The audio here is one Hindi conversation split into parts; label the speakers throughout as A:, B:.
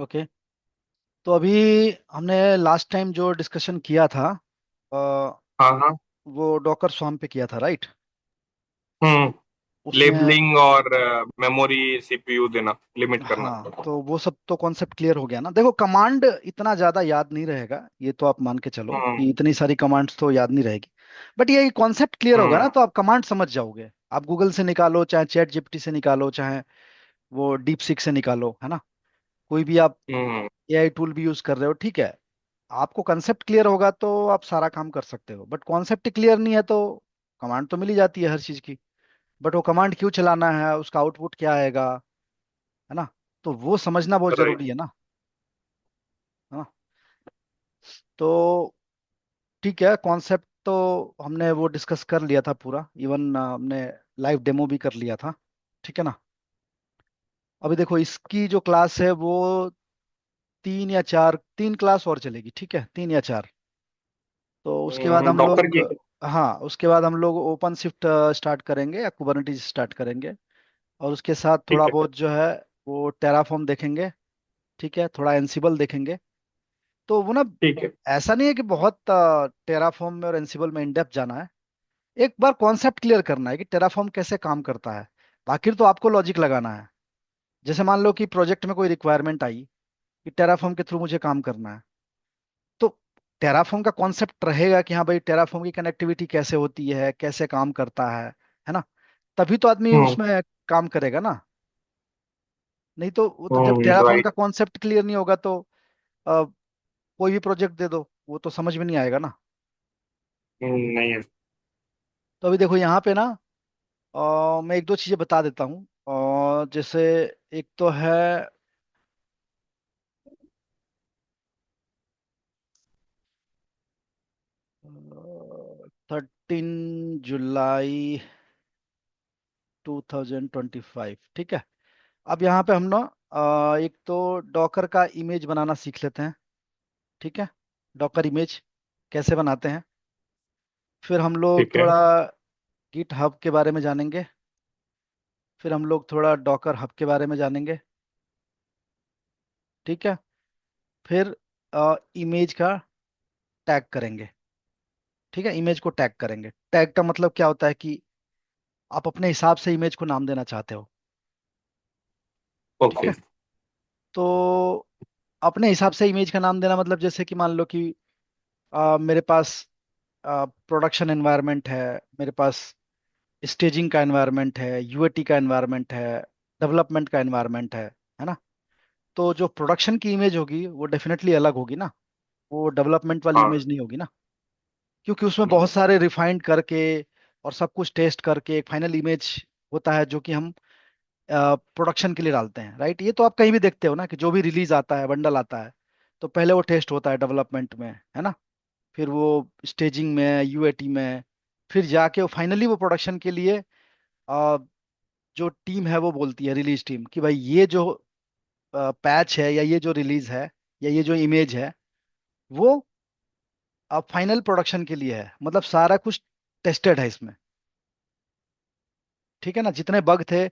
A: ओके। तो अभी हमने लास्ट टाइम जो डिस्कशन किया था, अ,
B: हाँ हाँ।
A: वो डॉकर स्वाम पे किया था, राइट?
B: हम्म।
A: उसमें
B: लेबलिंग और मेमोरी सीपीयू देना, लिमिट करना।
A: हाँ, तो वो सब तो कॉन्सेप्ट क्लियर हो गया ना। देखो, कमांड इतना ज्यादा याद नहीं रहेगा, ये तो आप मान के चलो
B: हम्म
A: कि इतनी सारी कमांड्स तो याद नहीं रहेगी। बट ये कॉन्सेप्ट क्लियर होगा
B: हम्म
A: ना, तो आप कमांड समझ जाओगे। आप गूगल से निकालो, चाहे चैट जीपीटी से निकालो, चाहे वो डीप सीक से निकालो, है ना। कोई भी आप
B: हम्म
A: एआई टूल भी यूज कर रहे हो, ठीक है। आपको कंसेप्ट क्लियर होगा तो आप सारा काम कर सकते हो। बट कॉन्सेप्ट क्लियर नहीं है तो कमांड तो मिल ही जाती है हर चीज की। बट वो कमांड क्यों चलाना है, उसका आउटपुट क्या आएगा, है ना। तो वो समझना बहुत
B: राइट।
A: जरूरी है ना। है ना। तो ठीक है, कॉन्सेप्ट तो हमने वो डिस्कस कर लिया था पूरा। इवन हमने लाइव डेमो भी कर लिया था। ठीक है ना। अभी देखो, इसकी जो क्लास है वो 3 या 4 क्लास और चलेगी, ठीक है, 3 या 4। तो उसके बाद हम
B: डॉक्टर
A: लोग,
B: की।
A: हाँ, उसके बाद हम लोग ओपन शिफ्ट स्टार्ट करेंगे या कुबरनेटिस स्टार्ट करेंगे। और उसके साथ
B: ठीक
A: थोड़ा
B: है।
A: बहुत जो है वो टेराफॉर्म देखेंगे। ठीक है, थोड़ा एंसिबल देखेंगे। तो वो ना,
B: ठीक है।
A: ऐसा नहीं है कि बहुत टेराफॉर्म में और एंसिबल में इन डेप्थ जाना है। एक बार कॉन्सेप्ट क्लियर करना है कि टेराफॉर्म कैसे काम करता है। बाकी तो आपको लॉजिक लगाना है। जैसे मान लो कि प्रोजेक्ट में कोई रिक्वायरमेंट आई कि टेराफॉर्म के थ्रू मुझे काम करना है। तो टेराफॉर्म का कॉन्सेप्ट रहेगा कि हाँ भाई, टेराफॉर्म की कनेक्टिविटी कैसे होती है, कैसे काम करता है ना। तभी तो आदमी
B: हम्म
A: उसमें काम करेगा ना। नहीं तो वो तो, जब टेराफॉर्म का
B: राइट।
A: कॉन्सेप्ट क्लियर नहीं होगा तो अ, कोई भी प्रोजेक्ट दे दो, वो तो समझ में नहीं आएगा ना।
B: नहीं है।
A: तो अभी देखो यहाँ पे ना, मैं एक दो चीजें बता देता हूँ। जैसे एक तो है 13 जुलाई 2025, ठीक है। अब यहाँ पे हम ना एक तो डॉकर का इमेज बनाना सीख लेते हैं। ठीक है। डॉकर इमेज कैसे बनाते हैं। फिर हम लोग
B: ठीक है।
A: थोड़ा गिट हब के बारे में जानेंगे। फिर हम लोग थोड़ा डॉकर हब के बारे में जानेंगे। ठीक है। फिर इमेज का टैग करेंगे। ठीक है, इमेज को टैग करेंगे। टैग का मतलब क्या होता है कि आप अपने हिसाब से इमेज को नाम देना चाहते हो। ठीक
B: ओके।
A: है। तो अपने हिसाब से इमेज का नाम देना मतलब, जैसे कि मान लो कि मेरे पास प्रोडक्शन एनवायरनमेंट है, मेरे पास स्टेजिंग का एनवायरनमेंट है, यूएटी का एनवायरनमेंट है, डेवलपमेंट का एनवायरनमेंट है ना। तो जो प्रोडक्शन की इमेज होगी वो डेफिनेटली अलग होगी ना। वो डेवलपमेंट वाली
B: हाँ।
A: इमेज नहीं होगी ना। क्योंकि उसमें
B: हम्म
A: बहुत सारे रिफाइंड करके और सब कुछ टेस्ट करके एक फाइनल इमेज होता है, जो कि हम प्रोडक्शन के लिए डालते हैं, राइट। ये तो आप कहीं भी देखते हो ना कि जो भी रिलीज आता है, बंडल आता है, तो पहले वो टेस्ट होता है डेवलपमेंट में, है ना। फिर वो स्टेजिंग में, यूएटी में, फिर जाके वो फाइनली वो प्रोडक्शन के लिए जो टीम है वो बोलती है, रिलीज टीम, कि भाई ये जो पैच है या ये जो रिलीज है या ये जो इमेज है, वो अब फाइनल प्रोडक्शन के लिए है। मतलब सारा कुछ टेस्टेड है इसमें। ठीक है ना। जितने बग थे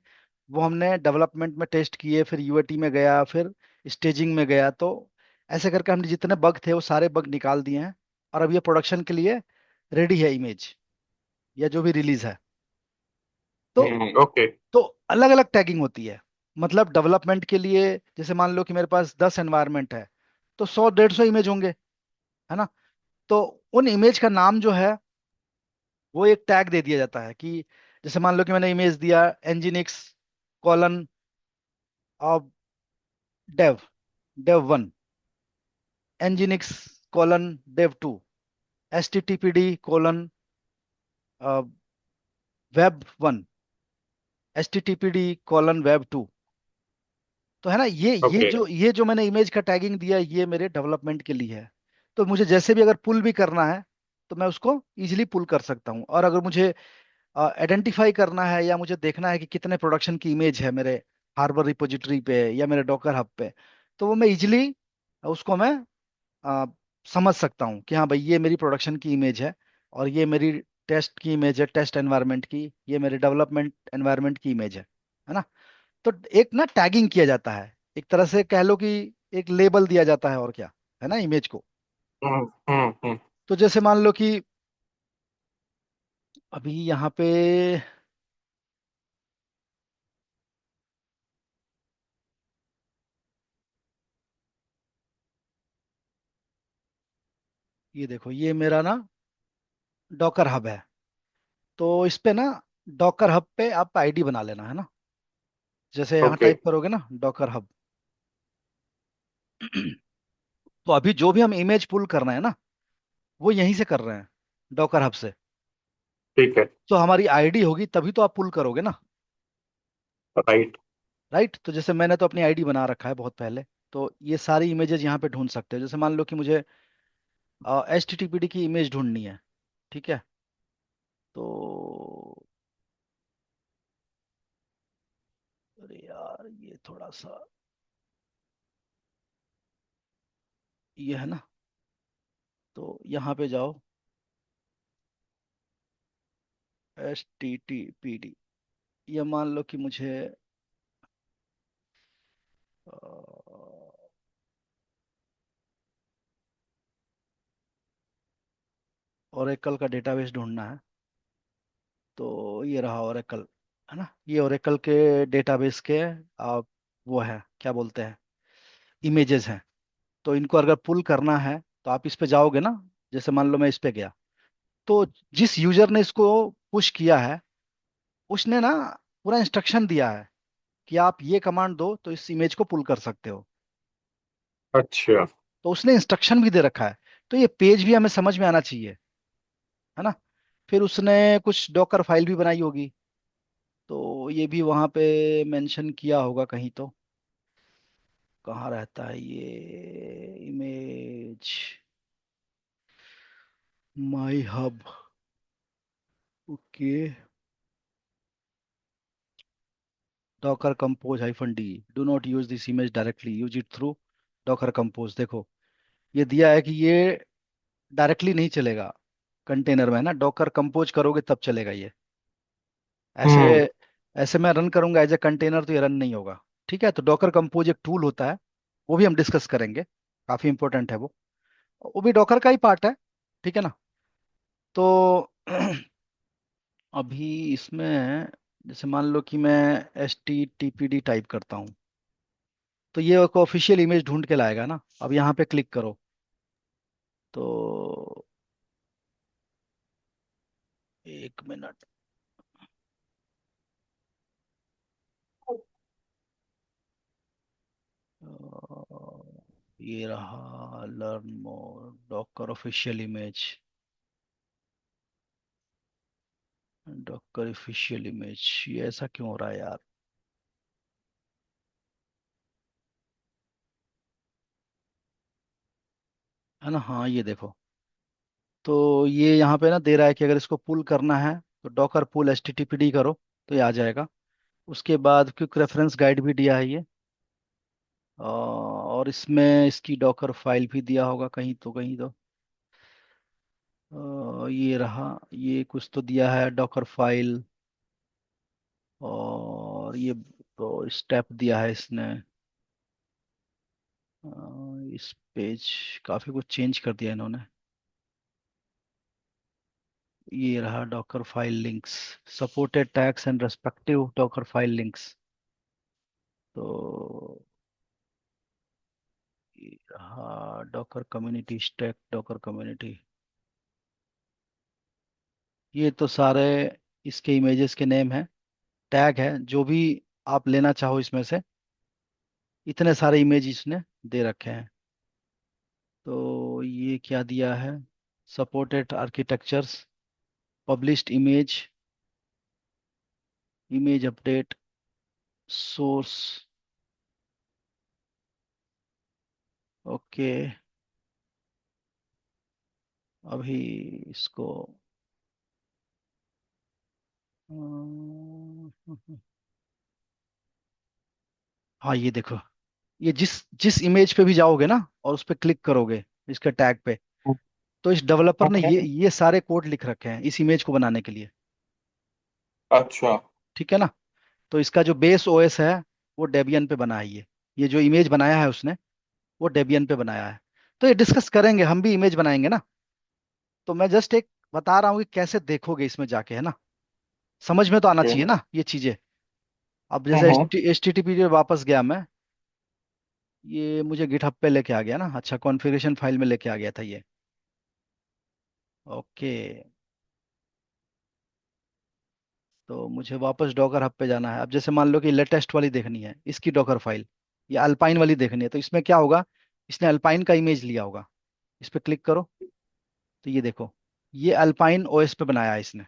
A: वो हमने डेवलपमेंट में टेस्ट किए, फिर यूएटी में गया, फिर स्टेजिंग में गया। तो ऐसे करके हमने जितने बग थे वो सारे बग निकाल दिए हैं। और अब ये प्रोडक्शन के लिए रेडी है इमेज, या जो भी रिलीज है। तो
B: ओके।
A: तो अलग अलग टैगिंग होती है। मतलब डेवलपमेंट के लिए, जैसे मान लो कि मेरे पास 10 एनवायरनमेंट है, तो 100 150 इमेज होंगे, है ना। तो उन इमेज का नाम जो है वो एक टैग दे दिया जाता है कि, जैसे मान लो कि मैंने इमेज दिया nginx colon dev dev 1, nginx dev 2, HTTPD: web 1, HTTPD: web 2। तो है ना,
B: ओके।
A: ये जो मैंने इमेज का टैगिंग दिया, ये मेरे डेवलपमेंट के लिए है। तो मुझे जैसे भी अगर पुल भी करना है तो मैं उसको इजीली पुल कर सकता हूँ। और अगर मुझे आइडेंटिफाई करना है या मुझे देखना है कि कितने प्रोडक्शन की इमेज है मेरे हार्बर रिपोजिटरी पे या मेरे डॉकर हब पे, तो वो मैं इजीली उसको मैं अ, समझ सकता हूँ कि हाँ भाई, ये मेरी प्रोडक्शन की इमेज है, और ये मेरी टेस्ट की इमेज है, टेस्ट एनवायरनमेंट की, ये मेरे डेवलपमेंट एनवायरनमेंट की इमेज है ना। तो एक ना टैगिंग किया जाता है, एक तरह से कह लो कि एक लेबल दिया जाता है, और क्या है ना, इमेज को।
B: हम्म।
A: तो जैसे मान लो कि अभी यहाँ पे ये देखो, ये मेरा ना डॉकर हब है। तो इस पे ना, डॉकर हब पे आप आईडी बना लेना है ना। जैसे यहाँ
B: ओके।
A: टाइप करोगे ना, डॉकर हब। तो अभी जो भी हम इमेज पुल कर रहे हैं ना, वो यहीं से कर रहे हैं, डॉकर हब से।
B: ठीक है।
A: तो हमारी आईडी होगी तभी तो आप पुल करोगे ना।
B: राइट।
A: राइट। तो जैसे मैंने तो अपनी आईडी बना रखा है बहुत पहले। तो ये सारी इमेजेस यहाँ पे ढूंढ सकते हो। जैसे मान लो कि मुझे HTTPD की इमेज ढूंढनी है, ठीक है। तो अरे यार, ये थोड़ा सा, ये है ना। तो यहाँ पे जाओ, HTTPD। ये मान लो कि मुझे ओरेकल का डेटाबेस ढूंढना है। तो ये रहा ओरेकल, है ना। ये ओरेकल के डेटाबेस के आप, वो है क्या बोलते हैं, इमेजेस हैं। तो इनको अगर पुल करना है तो आप इस पे जाओगे ना। जैसे मान लो मैं इस पे गया, तो जिस यूजर ने इसको पुश किया है, उसने ना पूरा इंस्ट्रक्शन दिया है कि आप ये कमांड दो तो इस इमेज को पुल कर सकते हो।
B: अच्छा।
A: तो उसने इंस्ट्रक्शन भी दे रखा है। तो ये पेज भी हमें समझ में आना चाहिए, है ना। फिर उसने कुछ डॉकर फाइल भी बनाई होगी, तो ये भी वहां पे मेंशन किया होगा कहीं तो। कहाँ रहता है ये image, my hub, okay. Docker compose -d, do not use this image directly, use it through Docker compose. देखो, ये दिया है कि ये डायरेक्टली नहीं चलेगा कंटेनर में, है ना। डॉकर कंपोज करोगे तब चलेगा ये। ऐसे
B: हम्म।
A: ऐसे मैं रन करूंगा एज ए कंटेनर तो ये रन नहीं होगा। ठीक है। तो डॉकर कंपोज एक टूल होता है, वो भी हम डिस्कस करेंगे। काफी इंपॉर्टेंट है वो भी डॉकर का ही पार्ट है। ठीक है ना। तो अभी इसमें जैसे मान लो कि मैं HTTPD टाइप करता हूँ, तो ये एक ऑफिशियल इमेज ढूंढ के लाएगा ना। अब यहाँ पे क्लिक करो, तो 1 मिनट। ये रहा, learn more Docker official image, Docker official image. ये ऐसा क्यों हो रहा है यार। है ना, हाँ ये देखो। तो ये यहाँ पे ना दे रहा है कि अगर इसको पुल करना है तो डॉकर पुल HTTPD करो, तो ये आ जाएगा। उसके बाद क्विक रेफरेंस गाइड भी दिया है ये। और इसमें इसकी डॉकर फाइल भी दिया होगा कहीं तो, कहीं तो। ये रहा, ये कुछ तो दिया है डॉकर फाइल। और ये तो स्टेप दिया है इसने। इस पेज काफी कुछ चेंज कर दिया इन्होंने। ये रहा Docker file links, supported tags and respective Docker file links. तो ये रहा Docker community stack, Docker community. ये तो सारे इसके इमेजेस के नेम हैं, टैग है, जो भी आप लेना चाहो इसमें से। इतने सारे इमेज इसने दे रखे हैं। तो ये क्या दिया है, supported architectures, published image, image update, source, okay. अभी इसको हाँ ये देखो, ये जिस जिस इमेज पे भी जाओगे ना और उस पे क्लिक करोगे इसके टैग पे, तो इस डेवलपर ने
B: ओके।
A: ये सारे कोड लिख रखे हैं इस इमेज को बनाने के लिए।
B: अच्छा।
A: ठीक है ना। तो इसका जो बेस OS है वो डेबियन पे बना है ये जो इमेज बनाया है उसने, वो डेबियन पे बनाया है। तो ये डिस्कस करेंगे, हम भी इमेज बनाएंगे ना। तो मैं जस्ट एक बता रहा हूँ कि कैसे देखोगे इसमें जाके, है ना। समझ में तो आना
B: ओके।
A: चाहिए ना ये चीजें। अब जैसे
B: हम्म।
A: एच टी टी पी पे वापस गया मैं, ये मुझे गिटहब पे लेके आ गया ना। अच्छा, कॉन्फ़िगरेशन फाइल में लेके आ गया था ये। ओके। तो मुझे वापस डॉकर हब पे जाना है। अब जैसे मान लो कि लेटेस्ट वाली देखनी है इसकी डॉकर फाइल, या अल्पाइन वाली देखनी है, तो इसमें क्या होगा, इसने अल्पाइन का इमेज लिया होगा। इस पे क्लिक करो, तो ये देखो, ये अल्पाइन ओएस पे बनाया है इसने।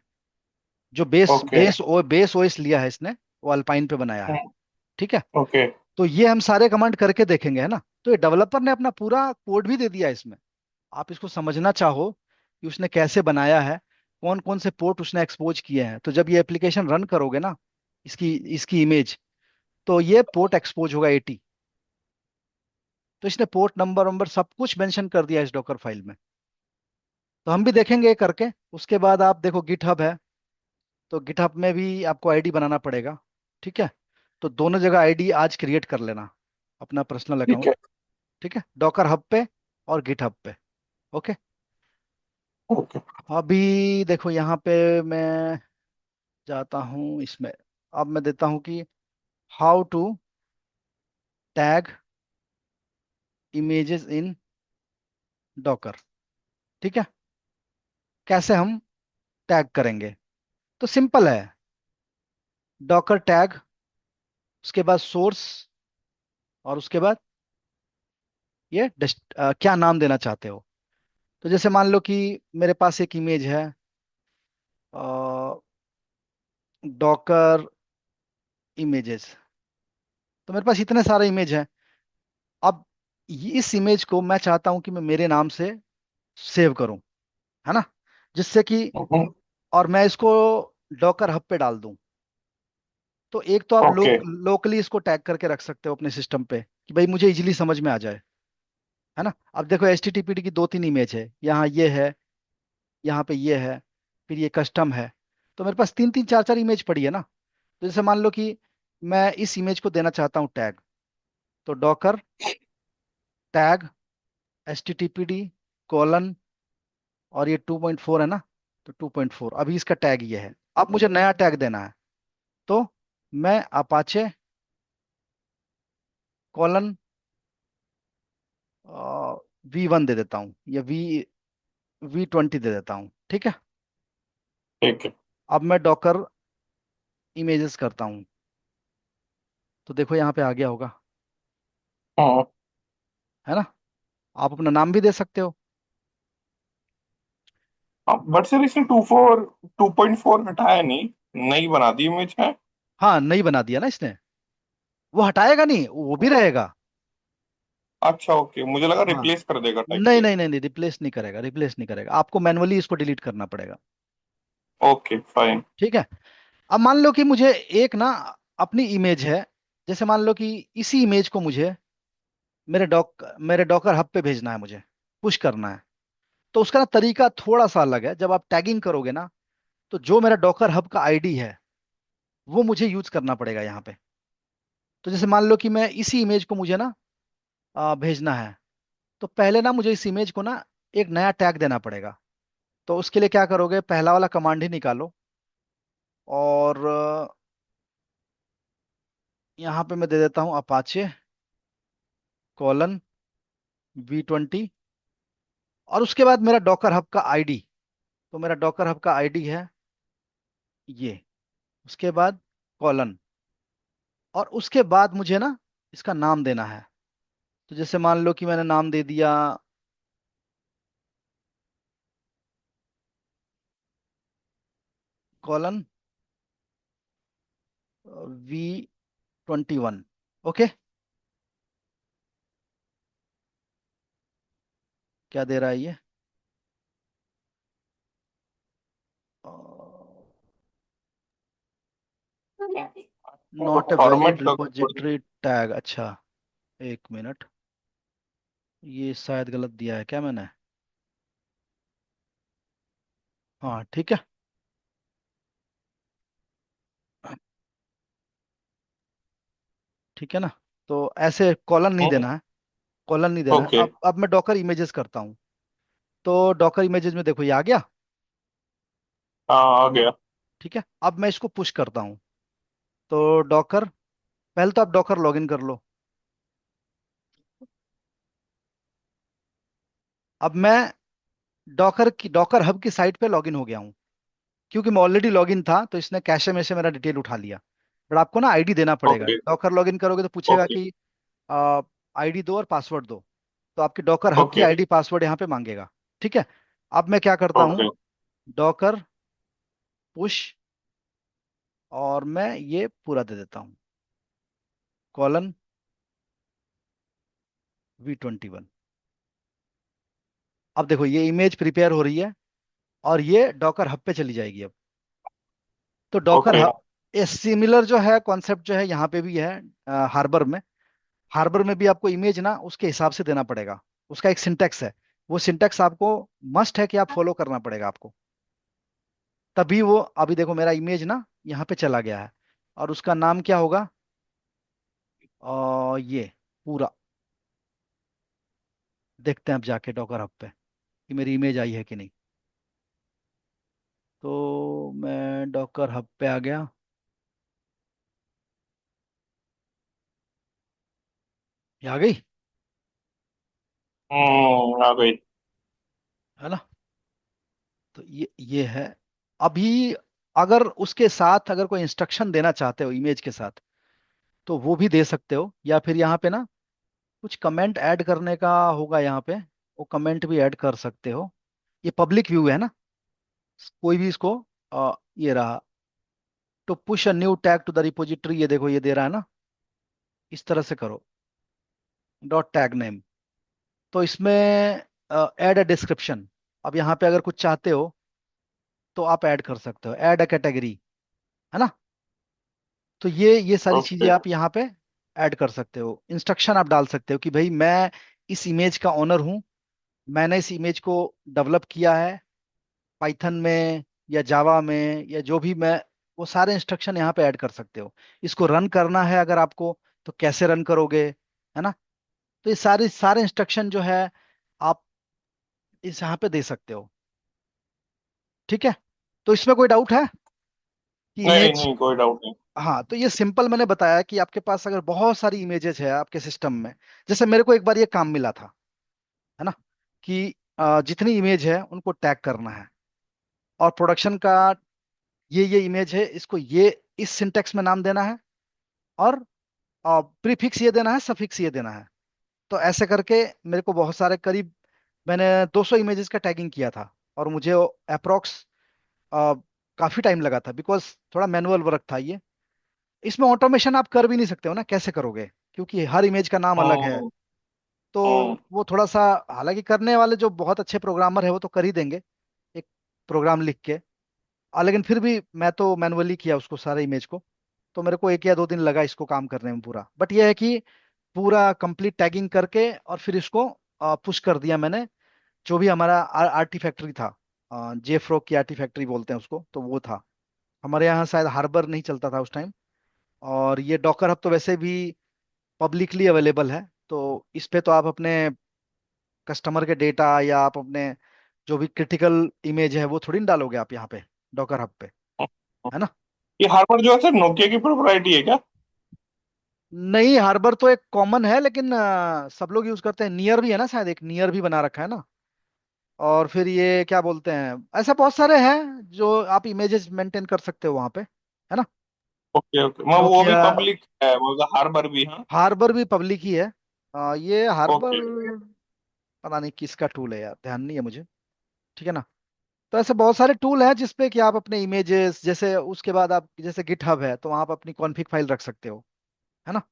A: जो
B: ओके।
A: बेस ओएस लिया है इसने, वो अल्पाइन पे बनाया है।
B: हम्म।
A: ठीक है।
B: ओके।
A: तो ये हम सारे कमांड करके देखेंगे, है ना। तो ये डेवलपर ने अपना पूरा कोड भी दे दिया है इसमें। आप इसको समझना चाहो कि उसने कैसे बनाया है, कौन कौन से पोर्ट उसने एक्सपोज किए हैं, तो जब ये एप्लीकेशन रन करोगे ना, इसकी इसकी इमेज, तो ये पोर्ट एक्सपोज होगा 80। तो इसने पोर्ट नंबर वंबर सब कुछ मेंशन कर दिया इस डॉकर फाइल में। तो हम भी देखेंगे ये करके। उसके बाद आप देखो गिटहब है, तो गिटहब में भी आपको आईडी बनाना पड़ेगा। ठीक है। तो दोनों जगह आईडी आज क्रिएट कर लेना, अपना पर्सनल
B: ठीक
A: अकाउंट।
B: है।
A: ठीक है, डॉकर हब पे और गिटहब पे। ओके।
B: ओके।
A: अभी देखो यहाँ पे मैं जाता हूँ इसमें। अब मैं देता हूँ कि how to tag images in Docker. ठीक है, कैसे हम टैग करेंगे। तो सिंपल है, डॉकर टैग, उसके बाद सोर्स, और उसके बाद ये क्या नाम देना चाहते हो। तो जैसे मान लो कि मेरे पास एक इमेज है, डॉकर इमेजेस। तो मेरे पास इतने सारे इमेज हैं। अब इस इमेज को मैं चाहता हूं कि मैं मेरे नाम से सेव करूं, है ना, जिससे कि,
B: हम्म।
A: और मैं इसको डॉकर हब पे डाल दूं। तो एक तो आप
B: ओके।
A: लोकली इसको टैग करके रख सकते हो अपने सिस्टम पे, कि भाई मुझे इजीली समझ में आ जाए, है ना। अब देखो H T T P D की दो तीन इमेज है, यहाँ ये है, यहाँ पे ये है, फिर ये कस्टम है। तो मेरे पास तीन तीन चार चार इमेज पड़ी है ना। तो जैसे मान लो कि मैं इस इमेज को देना चाहता हूँ टैग, तो Docker tag H T T P D colon, और ये 2.4 है ना, तो 2.4 अभी इसका टैग ये है। अब मुझे नया टैग देना है, तो मैं अपाचे कॉलन V1 दे देता हूँ, या V20 दे देता हूँ। ठीक है।
B: ठीक है।
A: अब मैं डॉकर इमेजेस करता हूँ, तो देखो यहाँ पे आ गया होगा,
B: हाँ।
A: है ना। आप अपना नाम भी दे सकते हो।
B: बट सर इसने 2.4 हटाया नहीं, नई बना दी इमेज है।
A: हाँ, नहीं बना दिया ना इसने, वो हटाएगा नहीं, वो भी रहेगा।
B: अच्छा ओके, मुझे लगा
A: हाँ,
B: रिप्लेस कर देगा टाइप
A: नहीं
B: से।
A: नहीं नहीं नहीं, रिप्लेस नहीं करेगा, रिप्लेस नहीं करेगा, आपको मैनुअली इसको डिलीट करना पड़ेगा।
B: Okay fine.
A: ठीक है। अब मान लो कि मुझे एक ना अपनी इमेज है, जैसे मान लो कि इसी इमेज को मुझे मेरे डॉकर हब पे भेजना है, मुझे पुश करना है। तो उसका ना तरीका थोड़ा सा अलग है। जब आप टैगिंग करोगे ना, तो जो मेरा डॉकर हब का आईडी है, वो मुझे यूज करना पड़ेगा यहाँ पे। तो जैसे मान लो कि मैं इसी इमेज को मुझे ना भेजना है, तो पहले ना मुझे इस इमेज को ना एक नया टैग देना पड़ेगा। तो उसके लिए क्या करोगे, पहला वाला कमांड ही निकालो, और यहाँ पे मैं दे देता हूँ अपाचे कॉलन V20, और उसके बाद मेरा डॉकर हब का आईडी। तो मेरा डॉकर हब का आईडी है ये, उसके बाद कॉलन, और उसके बाद मुझे ना इसका नाम देना है। तो जैसे मान लो कि मैंने नाम दे दिया कॉलन V21। ओके। क्या दे रहा है ये, नॉट ए
B: फॉर्मेट
A: वैलिड
B: का।
A: Repository tag. अच्छा, एक मिनट, ये शायद गलत दिया है क्या मैंने। हाँ ठीक है। ठीक है ना। तो ऐसे कॉलन नहीं
B: हम्म।
A: देना है, कॉलन नहीं देना है।
B: ओके।
A: अब मैं डॉकर इमेजेस करता हूँ। तो डॉकर इमेजेस में देखो ये आ गया।
B: हाँ, आ गया।
A: ठीक है, अब मैं इसको पुश करता हूँ। तो डॉकर, पहले तो आप डॉकर लॉगिन कर लो। अब मैं डॉकर हब की साइट पे लॉगिन हो गया हूँ। क्योंकि मैं ऑलरेडी लॉगिन था तो इसने कैशे में से मेरा डिटेल उठा लिया। बट आपको ना आईडी देना पड़ेगा।
B: ओके।
A: डॉकर लॉगिन करोगे तो पूछेगा
B: ओके।
A: कि आईडी दो और पासवर्ड दो। तो आपकी डॉकर हब की
B: ओके।
A: आईडी पासवर्ड यहाँ पे मांगेगा। ठीक है, अब मैं क्या करता हूँ,
B: ओके।
A: डॉकर पुश, और मैं ये पूरा दे देता हूँ, कॉलन V21। अब देखो ये इमेज प्रिपेयर हो रही है और ये डॉकर हब पे चली जाएगी अब। तो डॉकर
B: ओके।
A: हब, ये सिमिलर जो है कॉन्सेप्ट जो है यहाँ पे भी है हार्बर में। हार्बर में भी आपको इमेज ना उसके हिसाब से देना पड़ेगा। उसका एक सिंटेक्स है। वो सिंटेक्स आपको मस्ट है कि आप फॉलो करना पड़ेगा आपको। तभी वो, अभी देखो मेरा इमेज ना यहाँ पे चला गया है। और उसका नाम क्या होगा, ये पूरा देखते हैं अब जाके डॉकर हब पे कि मेरी इमेज आई है कि नहीं। तो मैं डॉकर हब पे आ गया। ये आ गई
B: आ गई।
A: है ना। तो ये है। अभी अगर उसके साथ अगर कोई इंस्ट्रक्शन देना चाहते हो इमेज के साथ तो वो भी दे सकते हो, या फिर यहाँ पे ना कुछ कमेंट ऐड करने का होगा यहाँ पे, वो कमेंट भी ऐड कर सकते हो। ये पब्लिक व्यू है ना, कोई भी इसको ये रहा, तो push a new tag to the repository, ये देखो ये दे रहा है ना, इस तरह से करो, डॉट टैग नेम। तो इसमें ऐड अ डिस्क्रिप्शन, अब यहाँ पे अगर कुछ चाहते हो तो आप ऐड कर सकते हो, ऐड अ कैटेगरी, है ना। तो ये सारी चीजें
B: ओके।
A: आप यहाँ पे ऐड कर सकते हो। इंस्ट्रक्शन आप डाल सकते हो कि भाई मैं इस इमेज का ओनर हूँ, मैंने इस इमेज को डेवलप किया है पाइथन में या जावा में या जो भी मैं, वो सारे इंस्ट्रक्शन यहाँ पे ऐड कर सकते हो। इसको रन करना है अगर आपको तो कैसे रन करोगे, है ना। तो ये सारे इंस्ट्रक्शन जो है आप इस यहाँ पे दे सकते हो। ठीक है, तो इसमें कोई डाउट है कि
B: नहीं
A: इमेज।
B: नहीं, कोई डाउट नहीं।
A: हाँ, तो ये सिंपल मैंने बताया कि आपके पास अगर बहुत सारी इमेजेस है आपके सिस्टम में, जैसे मेरे को एक बार ये काम मिला था, है ना, कि जितनी इमेज है उनको टैग करना है, और प्रोडक्शन का ये इमेज है, इसको ये इस सिंटेक्स में नाम देना है, और प्रीफिक्स ये देना है, सफिक्स ये देना है। तो ऐसे करके मेरे को बहुत सारे, करीब मैंने 200 इमेजेस का टैगिंग किया था, और मुझे अप्रोक्स काफी टाइम लगा था, बिकॉज थोड़ा मैनुअल वर्क था ये। इसमें ऑटोमेशन आप कर भी नहीं सकते हो ना, कैसे करोगे, क्योंकि हर इमेज का नाम अलग है।
B: हम्म।
A: तो
B: हम्म।
A: वो थोड़ा सा, हालांकि करने वाले जो बहुत अच्छे प्रोग्रामर है वो तो कर ही देंगे एक प्रोग्राम लिख के। लेकिन फिर भी मैं तो मैनुअली किया उसको, सारे इमेज को। तो मेरे को 1 या 2 दिन लगा इसको काम करने में पूरा। बट ये है कि पूरा कंप्लीट टैगिंग करके और फिर इसको पुश कर दिया मैंने। जो भी हमारा आर्टी फैक्ट्री था, जे फ्रॉग की आर्टी फैक्ट्री बोलते हैं उसको, तो वो था। हमारे यहाँ शायद हार्बर नहीं चलता था उस टाइम। और ये डॉकर हब तो वैसे भी पब्लिकली अवेलेबल है, तो इस पे तो आप अपने कस्टमर के डेटा या आप अपने जो भी क्रिटिकल इमेज है वो थोड़ी ना डालोगे आप यहाँ पे डॉकर हब पे, है ना।
B: ये हार्वर्ड जो है सर नोकिया की प्रोप्राइटी है क्या?
A: नहीं, हार्बर तो एक कॉमन है, लेकिन सब लोग यूज करते हैं। नियर भी है ना, शायद एक नियर भी बना रखा है ना। और फिर ये क्या बोलते हैं, ऐसा बहुत सारे हैं जो आप इमेजेस मेंटेन कर सकते हो वहां पे, है ना।
B: ओके। ओके, मैं वो भी
A: नोकिया,
B: पब्लिक है, वो हार्बर भी, हाँ।
A: हार्बर भी पब्लिक ही है। ये हार्बर
B: ओके।
A: पता नहीं किसका टूल है यार, ध्यान नहीं है मुझे। ठीक है ना। तो ऐसे बहुत सारे टूल हैं जिसपे कि आप अपने इमेजेस, जैसे उसके बाद आप जैसे गिटहब है तो वहां आप अपनी कॉन्फ़िग फाइल रख सकते हो, है ना।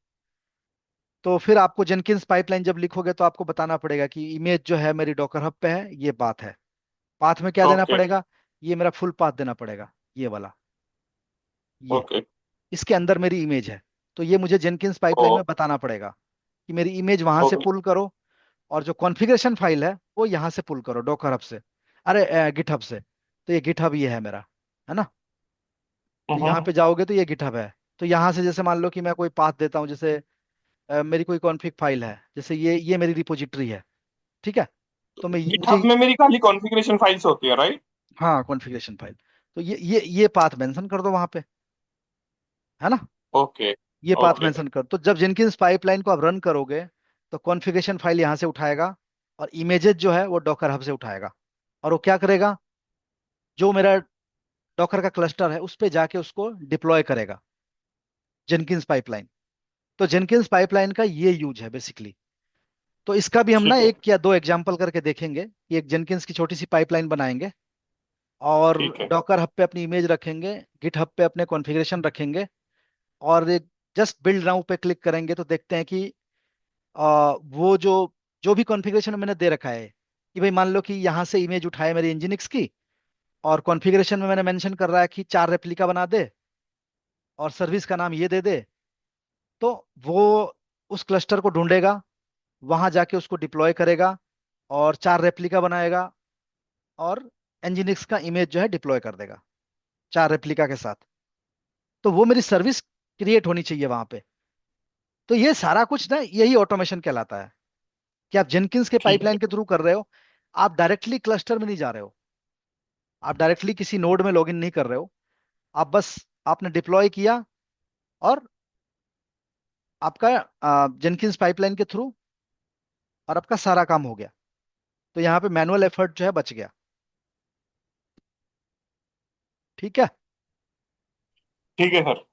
A: तो फिर आपको जेनकिंस पाइपलाइन जब लिखोगे तो आपको बताना पड़ेगा कि इमेज जो है मेरी डॉकर हब पे है, ये बात है। पाथ में क्या देना
B: ओके।
A: पड़ेगा, ये मेरा फुल पाथ देना पड़ेगा, ये वाला, ये
B: ओके।
A: इसके अंदर मेरी इमेज है। तो ये मुझे जेनकिंस
B: ओ।
A: पाइपलाइन में बताना पड़ेगा कि मेरी इमेज वहां से
B: ओके।
A: पुल करो, और जो कॉन्फ़िगरेशन फाइल है वो यहाँ से पुल करो डॉकर हब से, अरे गिटहब से। तो ये गिटहब ये है मेरा, है ना। तो यहाँ
B: हम्म।
A: पे जाओगे तो ये गिटहब है। तो यहाँ से जैसे मान लो कि मैं कोई पाथ देता हूँ, जैसे मेरी कोई कॉन्फ़िग फाइल है, जैसे ये मेरी रिपोजिटरी है, ठीक है। तो मुझे,
B: गिटहब में मेरी खाली कॉन्फ़िगरेशन फाइल्स होती है, राइट?
A: हाँ कॉन्फ़िगरेशन फाइल, तो ये पाथ मेंशन कर दो वहां पे, है ना।
B: ओके।
A: ये पाथ
B: ओके।
A: मेंशन कर, तो जब जेनकिंस पाइपलाइन को आप रन करोगे तो कॉन्फ़िगरेशन फाइल यहाँ से उठाएगा, और इमेजेस जो है वो डॉकर हब से उठाएगा, और वो क्या करेगा, जो मेरा डॉकर का क्लस्टर है उस पे जाके उसको डिप्लॉय करेगा, जेनकिंस पाइपलाइन। तो जेनकिंस पाइपलाइन का ये यूज है बेसिकली। तो इसका भी हम ना
B: ठीक है।
A: एक या दो एग्जांपल करके देखेंगे कि एक जेनकिंस की छोटी सी पाइपलाइन बनाएंगे, और
B: ठीक है।
A: डॉकर हब पे अपनी इमेज रखेंगे, गिट हब पे अपने कॉन्फ़िगरेशन रखेंगे, और जस्ट बिल्ड नाउ पे क्लिक करेंगे तो देखते हैं कि वो जो जो भी कॉन्फ़िगरेशन मैंने दे रखा है, कि भाई मान लो कि यहाँ से इमेज उठाए मेरी इंजीनिक्स की, और कॉन्फ़िगरेशन में मैंने मेंशन कर रहा है कि 4 रेप्लिका बना दे, और सर्विस का नाम ये दे दे, तो वो उस क्लस्टर को ढूंढेगा, वहां जाके उसको डिप्लॉय करेगा, और 4 रेप्लिका बनाएगा, और एनजीनिक्स का इमेज जो है डिप्लॉय कर देगा 4 रेप्लिका के साथ। तो वो मेरी सर्विस क्रिएट होनी चाहिए वहां पे। तो ये सारा कुछ ना यही ऑटोमेशन कहलाता है, कि आप जेनकिंस के
B: ठीक है।
A: पाइपलाइन के थ्रू कर रहे हो। आप डायरेक्टली क्लस्टर में नहीं जा रहे हो, आप डायरेक्टली किसी नोड में लॉगिन नहीं कर रहे हो, आप बस आपने डिप्लॉय किया, और आपका जेनकिंस पाइपलाइन के थ्रू, और आपका सारा काम हो गया। तो यहाँ पे मैनुअल एफर्ट जो है बच गया, ठीक है।
B: ठीक है सर।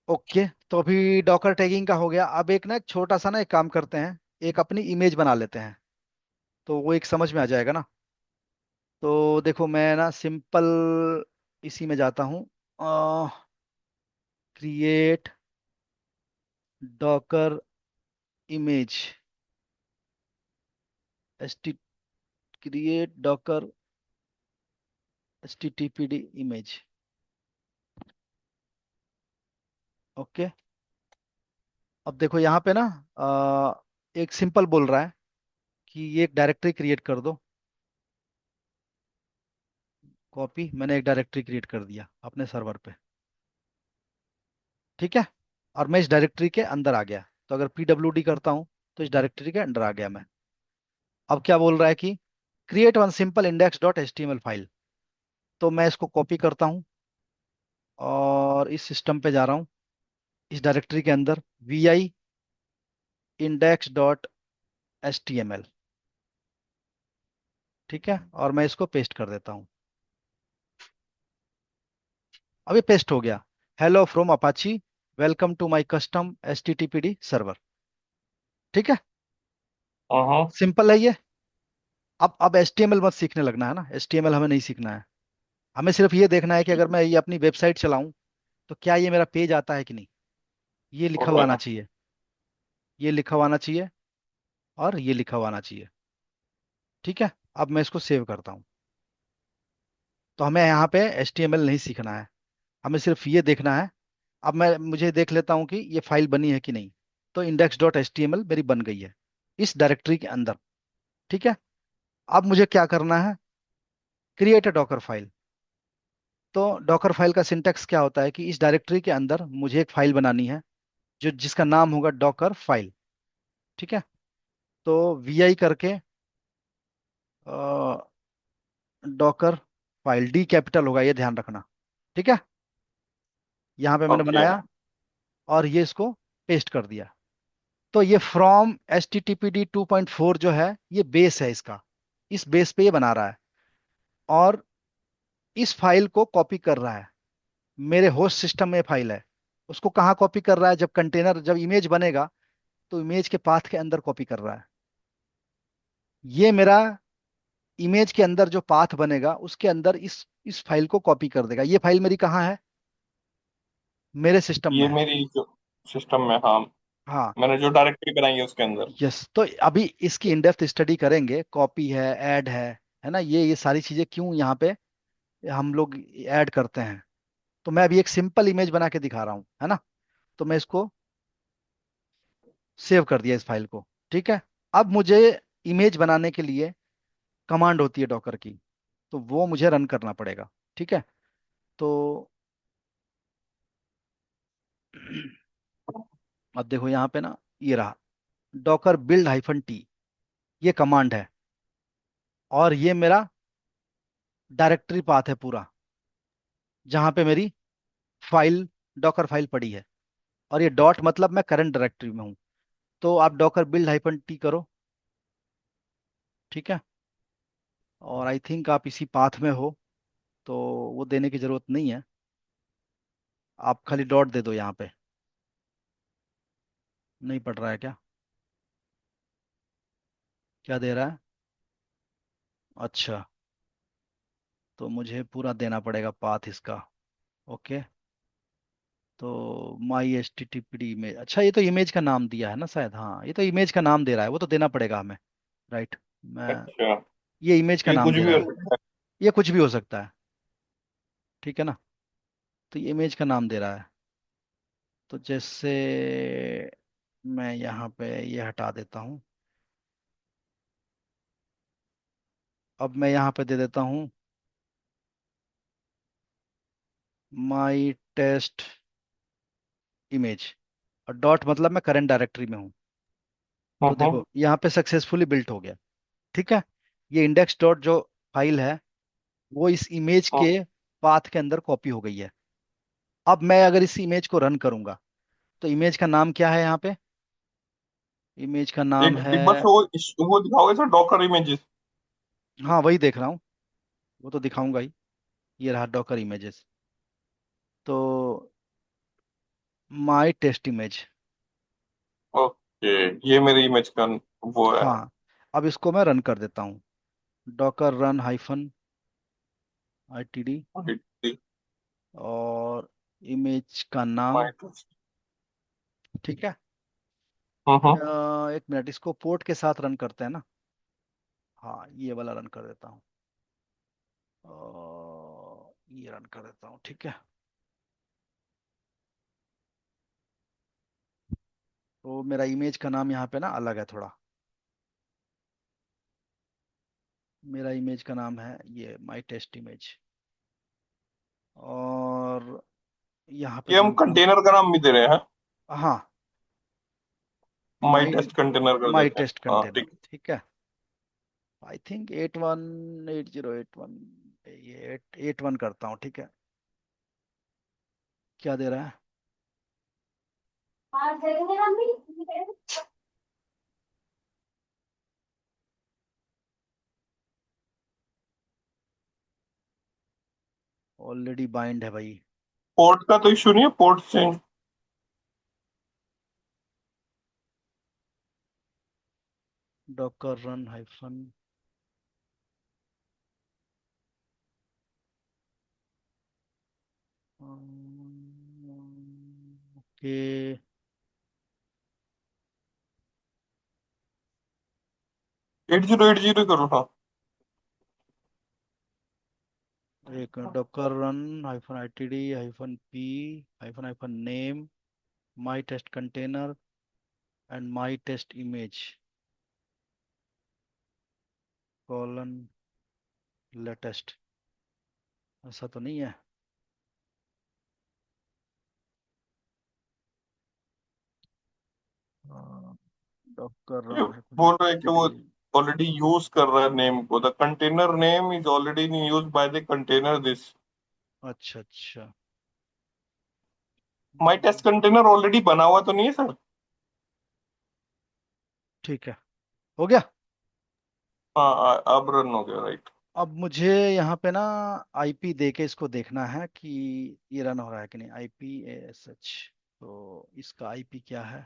A: ओके, तो अभी डॉकर टैगिंग का हो गया। अब एक ना एक छोटा सा ना एक काम करते हैं, एक अपनी इमेज बना लेते हैं, तो वो एक समझ में आ जाएगा ना। तो देखो मैं ना सिंपल इसी में जाता हूँ, create Docker image, S T create Docker HTTPD image. Okay, अब देखो यहाँ पे ना एक सिंपल बोल रहा है कि ये एक डायरेक्टरी क्रिएट कर दो। कॉपी, मैंने एक डायरेक्टरी क्रिएट कर दिया अपने सर्वर पे, ठीक है। और मैं इस डायरेक्टरी के अंदर आ गया, तो अगर PWD करता हूँ तो इस डायरेक्टरी के अंदर आ गया मैं। अब क्या बोल रहा है कि create one simple index dot HTML file. तो मैं इसको कॉपी करता हूँ, और इस सिस्टम पे जा रहा हूँ, इस डायरेक्टरी के अंदर vi index.html, ठीक है, और मैं इसको पेस्ट कर देता हूँ। अब ये पेस्ट हो गया, hello from Apache, welcome to my custom HTTPD server, ठीक है।
B: हाँ।
A: सिंपल है ये। अब HTML मत सीखने लगना है ना, HTML हमें नहीं सीखना है। हमें सिर्फ ये देखना है कि अगर मैं ये अपनी वेबसाइट चलाऊं तो क्या ये मेरा पेज आता है कि नहीं, ये लिखा हुआ
B: ओके।
A: आना चाहिए, ये लिखा हुआ आना चाहिए, और ये लिखा हुआ आना चाहिए, ठीक है। अब मैं इसको सेव करता हूँ। तो हमें यहाँ पे HTML नहीं सीखना है, हमें सिर्फ ये देखना है। अब मैं मुझे देख लेता हूँ कि ये फाइल बनी है कि नहीं। तो index.html मेरी बन गई है इस डायरेक्टरी के अंदर, ठीक है। अब मुझे क्या करना है, क्रिएट अ डॉकर फाइल। तो डॉकर फाइल का सिंटेक्स क्या होता है कि इस डायरेक्टरी के अंदर मुझे एक फाइल बनानी है, जो जिसका नाम होगा डॉकर फाइल, ठीक है। तो vi करके डॉकर फाइल, डी कैपिटल होगा ये ध्यान रखना, ठीक है। यहाँ पे मैंने
B: ओके।
A: बनाया, और ये इसको पेस्ट कर दिया। तो ये फ्रॉम HTTPD 2.4 जो है ये बेस है इसका, इस बेस पे ये बना रहा है, और इस फाइल को कॉपी कर रहा है। मेरे होस्ट सिस्टम में फाइल है, उसको कहाँ कॉपी कर रहा है, जब कंटेनर, जब इमेज बनेगा तो इमेज के पाथ के अंदर कॉपी कर रहा है। ये मेरा इमेज के अंदर जो पाथ बनेगा उसके अंदर इस फाइल को कॉपी कर देगा। ये फाइल मेरी कहाँ है, मेरे सिस्टम में
B: ये
A: है।
B: मेरी जो सिस्टम में, हाँ,
A: हाँ,
B: मैंने जो डायरेक्टरी बनाई है उसके अंदर।
A: यस। तो अभी इसकी इन डेप्थ स्टडी करेंगे, कॉपी है, ऐड है ना, ये सारी चीजें क्यों यहाँ पे हम लोग ऐड करते हैं। तो मैं अभी एक सिंपल इमेज बना के दिखा रहा हूँ, है ना। तो मैं इसको सेव कर दिया इस फाइल को, ठीक है। अब मुझे इमेज बनाने के लिए कमांड होती है डॉकर की, तो वो मुझे रन करना पड़ेगा, ठीक है। तो अब देखो यहाँ पे ना, ये रहा, डॉकर बिल्ड हाइफन टी, ये कमांड है, और ये मेरा डायरेक्टरी पाथ है पूरा, जहां पे मेरी फाइल, डॉकर फाइल पड़ी है। और ये डॉट मतलब मैं करंट डायरेक्टरी में हूँ। तो आप डॉकर बिल्ड हाइफन टी करो, ठीक है। और आई थिंक आप इसी पाथ में हो, तो वो देने की जरूरत नहीं है, आप खाली डॉट दे दो यहाँ पे। नहीं पड़ रहा है क्या? क्या दे रहा है? अच्छा, तो मुझे पूरा देना पड़ेगा पाथ इसका। ओके, तो my H T T P image, अच्छा ये तो इमेज का नाम दिया है ना शायद, हाँ ये तो इमेज का नाम दे रहा है, वो तो देना पड़ेगा हमें, राइट। मैं,
B: अच्छा,
A: ये इमेज का
B: ये
A: नाम
B: कुछ
A: दे
B: भी
A: रहा
B: हो
A: है,
B: सकता
A: ये कुछ भी हो सकता है, ठीक है ना। तो ये इमेज का नाम दे रहा है, तो जैसे मैं यहाँ पे ये हटा देता हूँ, अब मैं यहाँ पे दे देता हूँ माई टेस्ट इमेज, और डॉट मतलब मैं करंट डायरेक्टरी में हूँ।
B: है।
A: तो देखो यहाँ पे सक्सेसफुली बिल्ट हो गया, ठीक है। ये इंडेक्स डॉट जो फाइल है, वो इस इमेज
B: हम्म,
A: के पाथ के अंदर कॉपी हो गई है। अब मैं अगर इस इमेज को रन करूंगा, तो इमेज का नाम क्या है यहाँ पे? इमेज का नाम
B: एक बस
A: है,
B: वो दिखाओगे सर, डॉकर इमेजेस।
A: हाँ वही देख रहा हूँ, वो तो दिखाऊंगा ही। ये रहा डॉकर इमेजेस, तो माई टेस्ट इमेज।
B: ओके, ये मेरी इमेज का वो है।
A: हाँ, अब इसको मैं रन कर देता हूँ, Docker run hyphen I T D, और इमेज का नाम, ठीक है।
B: हम्म।
A: एक मिनट, इसको पोर्ट के साथ रन करते हैं ना। हाँ, ये वाला रन कर देता हूँ, ये रन कर देता हूँ, ठीक है। तो मेरा इमेज का नाम यहाँ पे ना अलग है थोड़ा, मेरा इमेज का नाम है ये माई टेस्ट इमेज, और यहाँ पे
B: ये हम
A: बोलता हूँ,
B: कंटेनर का नाम भी दे रहे हैं।
A: हाँ,
B: माई
A: माई
B: टेस्ट कंटेनर कर
A: माई
B: देते हैं।
A: टेस्ट
B: हाँ
A: कंटेनर,
B: ठीक।
A: ठीक है। आई थिंक 818081, ये 81 करता हूँ, ठीक है। क्या दे रहा है? ऑलरेडी बाइंड है भाई।
B: पोर्ट का तो इशू नहीं है, port change.
A: Docker run hyphen, okay,
B: 8080 करो ना।
A: एक Docker run hyphen I T D hyphen P hyphen hyphen name my test container and my test image colon latest, ऐसा तो नहीं है? डॉकर
B: ये
A: रन हाइफन आई
B: बोल रहा है कि
A: टी डी,
B: वो ऑलरेडी यूज कर रहा है नेम को, the container name is already in use by the container this.
A: अच्छा अच्छा,
B: माई टेस्ट कंटेनर ऑलरेडी बना हुआ तो नहीं है सर?
A: ठीक है, हो गया।
B: हाँ, अब रन हो गया, राइट।
A: अब मुझे यहाँ पे ना आईपी दे के इसको देखना है कि ये रन हो रहा है कि नहीं, आईपी एस एच, तो इसका आईपी क्या है?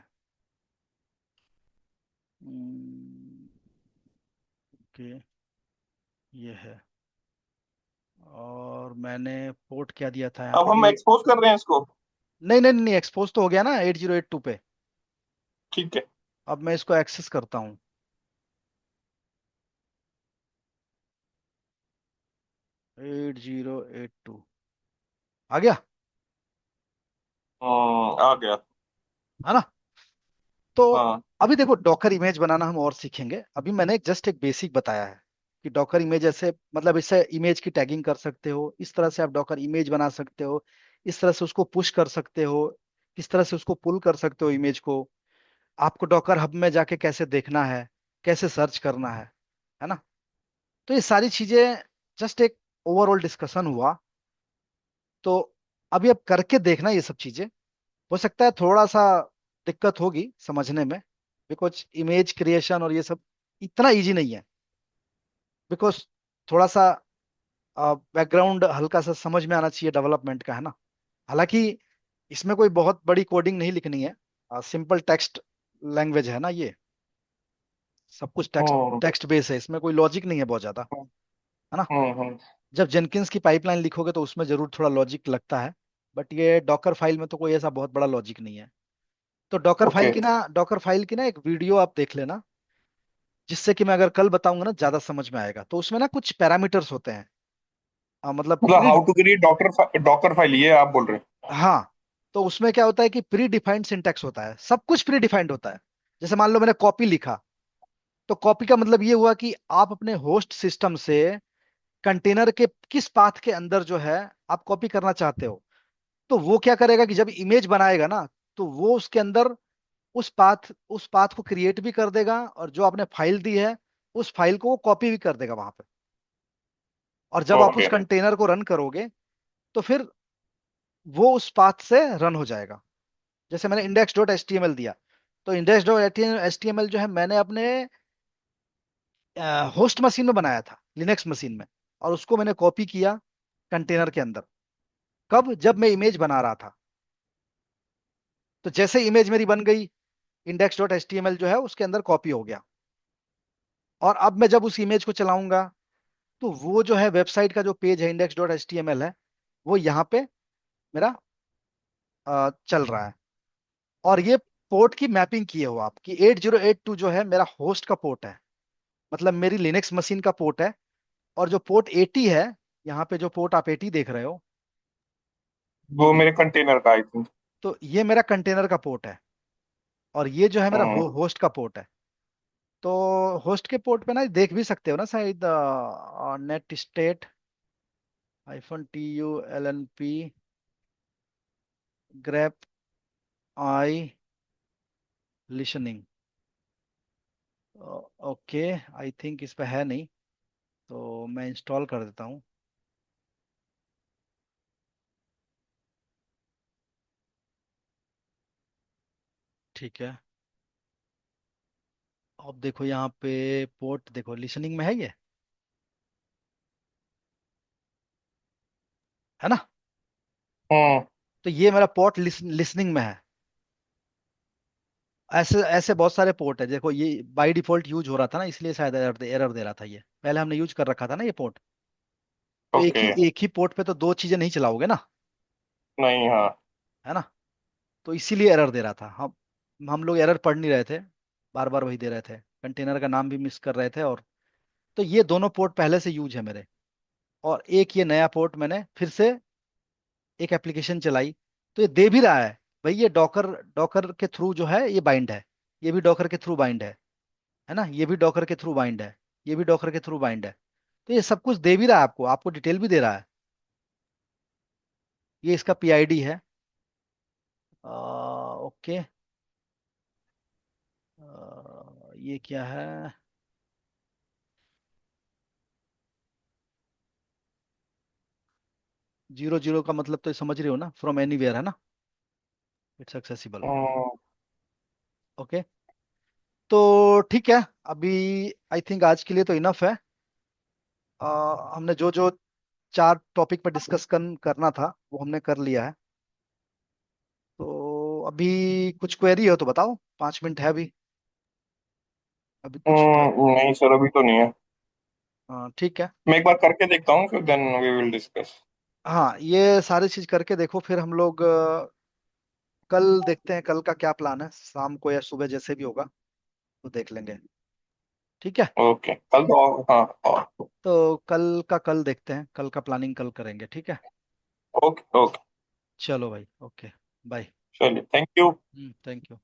A: ओके, ये है, और मैंने पोर्ट क्या दिया था यहाँ
B: अब
A: पे,
B: हम
A: एट,
B: एक्सपोज कर रहे हैं इसको।
A: नहीं नहीं नहीं, एक्सपोज तो हो गया ना 8082 पे।
B: ठीक है।
A: अब मैं इसको एक्सेस करता हूँ, 8082, आ गया,
B: आ गया।
A: है ना। तो
B: हाँ।
A: अभी देखो, डॉकर इमेज बनाना हम और सीखेंगे, अभी मैंने जस्ट एक बेसिक बताया है कि डॉकर इमेज ऐसे, मतलब इससे इमेज की टैगिंग कर सकते हो, इस तरह से आप डॉकर इमेज बना सकते हो, इस तरह से उसको पुश कर सकते हो, किस तरह से उसको पुल कर सकते हो इमेज को, आपको डॉकर हब में जाके कैसे देखना है, कैसे सर्च करना है ना। तो ये सारी चीजें जस्ट एक ओवरऑल डिस्कशन हुआ। तो अभी अब करके देखना ये सब चीजें, हो सकता है थोड़ा सा दिक्कत होगी समझने में, बिकॉज इमेज क्रिएशन और ये सब इतना इजी नहीं है। बिकॉज थोड़ा सा बैकग्राउंड हल्का सा समझ में आना चाहिए डेवलपमेंट का, है ना। हालांकि इसमें कोई बहुत बड़ी कोडिंग नहीं लिखनी है, सिंपल टेक्स्ट लैंग्वेज है ना ये, सब कुछ टेक्स्ट
B: हम्म
A: टेक्स्ट बेस है, इसमें कोई लॉजिक नहीं है बहुत ज्यादा, है ना।
B: हम्म।
A: जब जेनकिंस की पाइपलाइन लिखोगे तो उसमें जरूर थोड़ा लॉजिक लगता है, बट ये डॉकर फाइल में तो कोई ऐसा बहुत बड़ा लॉजिक नहीं है। तो
B: ओके।
A: डॉकर फाइल की ना एक वीडियो आप देख लेना, जिससे कि मैं अगर कल बताऊंगा ना ज्यादा समझ में आएगा। तो उसमें ना कुछ पैरामीटर्स होते हैं, मतलब
B: मतलब
A: pre,
B: how to create Docker file, ये आप बोल रहे हैं?
A: हाँ। तो उसमें क्या होता है कि प्री डिफाइंड सिंटैक्स होता है, सब कुछ प्री डिफाइंड होता है। जैसे मान लो मैंने कॉपी लिखा, तो कॉपी का मतलब ये हुआ कि आप अपने होस्ट सिस्टम से कंटेनर के किस पाथ के अंदर जो है आप कॉपी करना चाहते हो। तो वो क्या करेगा कि जब इमेज बनाएगा ना, तो वो उसके अंदर उस पाथ को क्रिएट भी कर देगा, और जो आपने फाइल दी है उस फाइल को वो कॉपी भी कर देगा वहां पे। और जब आप उस
B: ओके।
A: कंटेनर को रन करोगे, तो फिर वो उस पाथ से रन हो जाएगा। जैसे मैंने index dot H T M L दिया, तो index dot H T M L जो है मैंने अपने होस्ट मशीन में बनाया था, लिनक्स मशीन में, और उसको मैंने कॉपी किया कंटेनर के अंदर। कब? जब मैं इमेज बना रहा था। तो जैसे इमेज मेरी बन गई, index dot H T M L जो है उसके अंदर कॉपी हो गया। और अब मैं जब उस इमेज को चलाऊंगा, तो वो जो है वेबसाइट का जो पेज है index dot H T M L है, वो यहाँ पे मेरा चल रहा है। और ये पोर्ट की मैपिंग किए हो आप कि 8082 जो है मेरा होस्ट का पोर्ट है, मतलब मेरी लिनक्स मशीन का पोर्ट है। और जो पोर्ट 80 है, यहाँ पे जो पोर्ट आप 80 देख रहे हो,
B: वो मेरे कंटेनर का आई थिंक।
A: तो ये मेरा कंटेनर का पोर्ट है। और ये जो है मेरा
B: हम्म
A: होस्ट का पोर्ट है। तो होस्ट के पोर्ट पे ना देख भी सकते हो ना शायद, net stat -TULNP grep I listening. Okay, I think इस पे है नहीं, तो मैं इंस्टॉल कर देता हूँ। ठीक है। अब देखो यहाँ पे पोर्ट देखो, लिसनिंग में है ये, है ना।
B: हम्म
A: तो ये मेरा पोर्ट लिसनिंग में है। ऐसे ऐसे बहुत सारे पोर्ट है, देखो ये बाय डिफॉल्ट यूज हो रहा था ना, इसलिए शायद एरर दे रहा था। ये पहले हमने यूज कर रखा था ना ये पोर्ट। तो
B: ओके।
A: एक ही पोर्ट पे तो दो चीजें नहीं चलाओगे ना,
B: नहीं, हाँ।
A: है ना। तो इसीलिए एरर दे रहा था। हम लोग एरर पढ़ नहीं रहे थे, बार बार वही दे रहे थे, कंटेनर का नाम भी मिस कर रहे थे। और तो ये दोनों पोर्ट पहले से यूज है मेरे। और एक ये नया पोर्ट मैंने फिर से एक एप्लीकेशन चलाई, तो ये दे भी रहा है भाई, ये डॉकर डॉकर के थ्रू जो है ये बाइंड है, ये भी डॉकर के थ्रू बाइंड है ना, ये भी डॉकर के थ्रू बाइंड है, ये भी डॉकर के थ्रू बाइंड है। तो ये सब कुछ दे भी रहा है आपको, आपको डिटेल भी दे रहा है। ये इसका पीआईडी है। ओके। ये क्या है? 00 का मतलब तो समझ रहे हो ना, फ्रॉम एनीवेयर, है ना, इट्स एक्सेसिबल।
B: Hmm
A: okay. तो ठीक है, अभी आई थिंक आज के लिए तो इनफ है। हमने जो जो चार टॉपिक पर डिस्कस करना था वो हमने कर लिया है। तो अभी कुछ क्वेरी हो तो बताओ, 5 मिनट है अभी, अभी कुछ
B: नहीं सर, अभी तो नहीं है।
A: ठीक है।
B: मैं एक बार करके देखता हूँ, फिर देन वी विल डिस्कस।
A: हाँ, ये सारी चीज करके देखो, फिर हम लोग कल देखते हैं कल का क्या प्लान है, शाम को या सुबह जैसे भी होगा तो देख लेंगे। ठीक है।
B: ओके, कल तो हाँ, हाँ।
A: तो कल का कल देखते हैं, कल का प्लानिंग कल करेंगे, ठीक है।
B: Okay okay.
A: चलो भाई, ओके, बाय।
B: चलिए, थैंक यू।
A: Thank you.